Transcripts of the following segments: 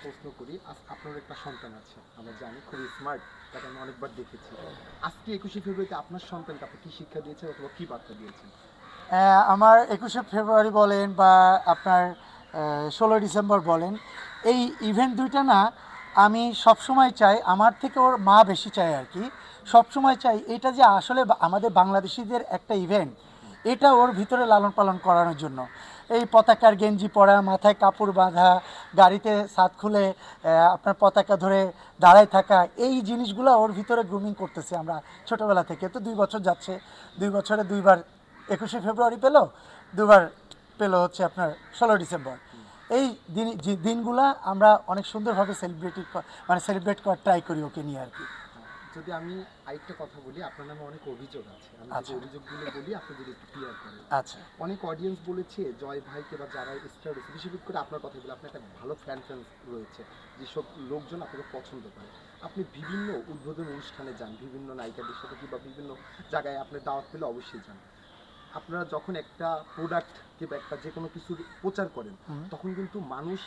প্রশ্ন করি, আপনার একটা সন্তান আছে, আমরা জানি খুবই স্মার্ট, তাকে আমি অনেকবার দেখেছি। আজকে 21শে ফেব্রুয়ারিতে আপনার সন্তানকে আপনি কি শিক্ষা দিয়েছেন অথবা কি বার্তা দিয়েছেন? আমার 21শে ফেব্রুয়ারি বলেন বা আপনার 16ই ডিসেম্বর বলেন, এই ইভেন্ট দুইটা না আমি সবসময় চাই, আমার থেকে ওর মা বেশি চায় আর কি। সবসময় চাই এটা যে আসলে আমাদের বাংলাদেশিদের একটা ইভেন্ট, এটা ওর ভিতরে লালন পালন করানোর জন্য। এই পতাকার গেঞ্জি পরা, মাথায় কাপড় বাঁধা, গাড়িতে ছাদ খুলে আপনার পতাকা ধরে দাঁড়ায় থাকা, এই জিনিসগুলো ওর ভিতরে গ্রুমিং করতেছি আমরা ছোটোবেলা থেকে। তো 2 বছর যাচ্ছে, 2 বছরে 2বার 21শে ফেব্রুয়ারি পেলো, 2বার পেলো হচ্ছে আপনার 16ই ডিসেম্বর। এই দিনগুলা আমরা অনেক সুন্দরভাবে সেলিব্রেট করার ট্রাই করি ওকে নিয়ে আর কি। যদি আমি আরেকটা কথা বলি, আপনার নামে অনেক অভিযোগ আছে, আমি যদি আচ্ছা অভিযোগগুলো বলি আপনি যদি একটু ক্লিয়ার করেন। আচ্ছা অনেক অডিয়েন্স বলেছে জয় ভাইকে বা যারা স্টার রয়েছে, বিশেষ করে আপনার কথাগুলো, আপনার একটা ভালো ফ্যান রয়েছে, যেসব লোকজন আপনাকে পছন্দ করে। আপনি বিভিন্ন উদ্বোধন অনুষ্ঠানে যান, বিভিন্ন নায়িকাদের সাথে কিংবা বিভিন্ন জায়গায় আপনি দাওয়াত পেলে অবশ্যই যান। আপনারা যখন একটা প্রোডাক্ট কিংবা একটা যে কোনো কিছুর প্রচার করেন, তখন কিন্তু মানুষ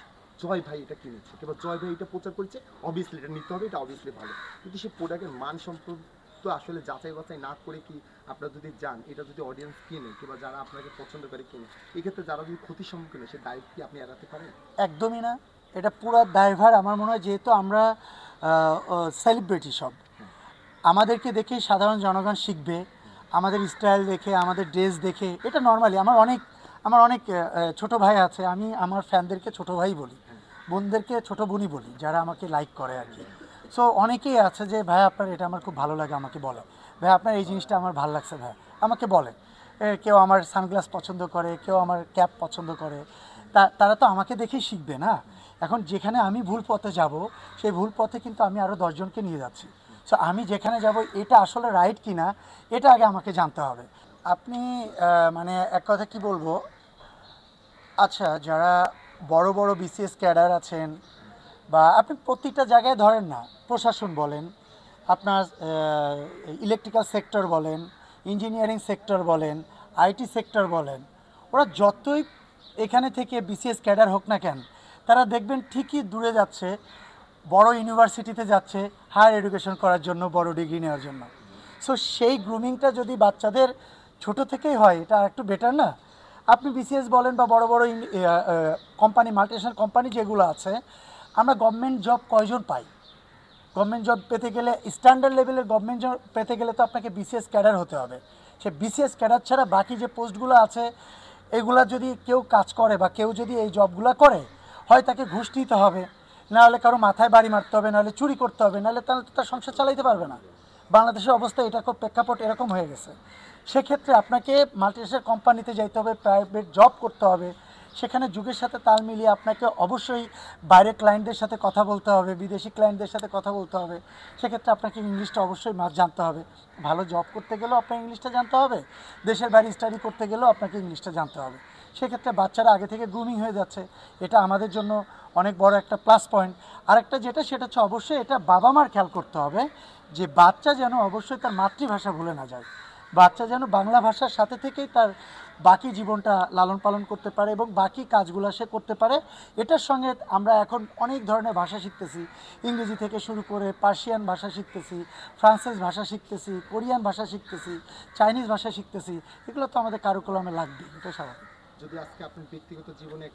জয় ভাই এটা কিনেছে কিংবা জয় ভাই এটা প্রচার করেছে, অবভিয়াসলি এটা নিতে হবে, এটা অবভিয়াসলি ভালো। কিন্তু সেই প্রোডাক্টের মান সম্পর্ক তো আসলে যাচাই বাছাই না করে কি আপনারা যদি যান, এটা যদি অডিয়েন্স কিনে কিংবা যারা আপনাকে পছন্দ করে কিনে, এক্ষেত্রে যারা যদি ক্ষতির সম্মুখীন হয় সে দায়িত্ব কি আপনি এড়াতে পারেন? একদমই না, এটা পুরো দায়ভার আমার মনে হয়, যেহেতু আমরা সেলিব্রিটি সব, আমাদেরকে দেখে সাধারণ জনগণ শিখবে, আমাদের স্টাইল দেখে, আমাদের ড্রেস দেখে। এটা নর্মালি আমার অনেক ছোট ভাই আছে, আমি আমার ফ্যানদেরকে ছোট ভাই বলি, বোনদেরকে ছোট বোনই বলি, যারা আমাকে লাইক করে আর কি। সো অনেকেই আছে যে ভাই আপনার এটা আমার খুব ভালো লাগে, আমাকে বলে ভাই আপনার এই জিনিসটা আমার ভালো লাগছে ভাই, আমাকে বলে। কেউ আমার সানগ্লাস পছন্দ করে, কেউ আমার ক্যাপ পছন্দ করে। তারা তো আমাকে দেখেই শিখবে না। এখন যেখানে আমি ভুল পথে যাব, সেই ভুল পথে কিন্তু আমি আরও 10 জনকে নিয়ে যাচ্ছি। সো আমি যেখানে যাব এটা আসলে রাইট কি না, এটা আগে আমাকে জানতে হবে। আপনি মানে এক কথা কি বলবো, আচ্ছা যারা বড় বড় বিসিএস ক্যাডার আছেন, বা আপনি প্রত্যেকটা জায়গায় ধরেন না, প্রশাসন বলেন, আপনার ইলেকট্রিক্যাল সেক্টর বলেন, ইঞ্জিনিয়ারিং সেক্টর বলেন, আইটি সেক্টর বলেন, ওরা যতই এখানে থেকে বিসিএস ক্যাডার হোক না কেন, তারা দেখবেন ঠিকই দূরে যাচ্ছে, বড় ইউনিভার্সিটিতে যাচ্ছে হায়ার এডুকেশন করার জন্য, বড় ডিগ্রি নেওয়ার জন্য। সো সেই গ্রুমিংটা যদি বাচ্চাদের ছোট থেকেই হয়, এটা আর একটু বেটার না? আপনি বিসিএস বলেন বা বড় বড় কোম্পানি, মাল্টিনেশনাল কোম্পানি যেগুলো আছে, আমরা গভর্নমেন্ট জব কয়জন পাই? গভর্নমেন্ট জব পেতে গেলে, স্ট্যান্ডার্ড লেভেলের গভর্নমেন্ট জব পেতে গেলে তো আপনাকে বিসিএস ক্যাডার হতে হবে। সে বিসিএস ক্যাডার ছাড়া বাকি যে পোস্টগুলো আছে, এগুলা যদি কেউ কাজ করে বা কেউ যদি এই জবগুলো করে, হয় তাকে ঘুষ নিতে হবে, নাহলে কারো মাথায় বাড়ি মারতে হবে, নাহলে চুরি করতে হবে, নাহলে তাহলে তো তার সংসার চালাইতে পারবে না। বাংলাদেশের অবস্থা এটা খুব প্রেক্ষাপট এরকম হয়ে গেছে। সেক্ষেত্রে আপনাকে মাল্টিনেশনাল কোম্পানিতে যাইতে হবে, প্রাইভেট জব করতে হবে। সেখানে যুগের সাথে তাল মিলিয়ে আপনাকে অবশ্যই বাইরের ক্লায়েন্টদের সাথে কথা বলতে হবে, বিদেশি ক্লায়েন্টদের সাথে কথা বলতে হবে। সেক্ষেত্রে আপনাকে ইংলিশটা অবশ্যই জানতে হবে। ভালো জব করতে গেলেও আপনার ইংলিশটা জানতে হবে, দেশের বাইরে স্টাডি করতে গেলেও আপনাকে ইংলিশটা জানতে হবে। সেক্ষেত্রে বাচ্চারা আগে থেকে গ্রুমিং হয়ে যাচ্ছে, এটা আমাদের জন্য অনেক বড় একটা প্লাস পয়েন্ট। আরেকটা যেটা, সেটা হচ্ছে অবশ্যই এটা বাবা মার খেয়াল করতে হবে, যে বাচ্চা যেন অবশ্যই তার মাতৃভাষা ভুলে না যায়। বাচ্চা যেন বাংলা ভাষার সাথে থেকেই তার বাকি জীবনটা লালন পালন করতে পারে এবং বাকি কাজগুলো সে করতে পারে। এটার সঙ্গে আমরা এখন অনেক ধরনের ভাষা শিখতেছি, ইংরেজি থেকে শুরু করে পার্সিয়ান ভাষা শিখতেছি, ফ্রান্সিস ভাষা শিখতেছি, কোরিয়ান ভাষা শিখতেছি, চাইনিজ ভাষা শিখতেছি। এগুলো তো আমাদের কারিকুলামে লাগবে, এটা স্বাভাবিক। যদি আজকে আপনার ব্যক্তিগত জীবনে একটা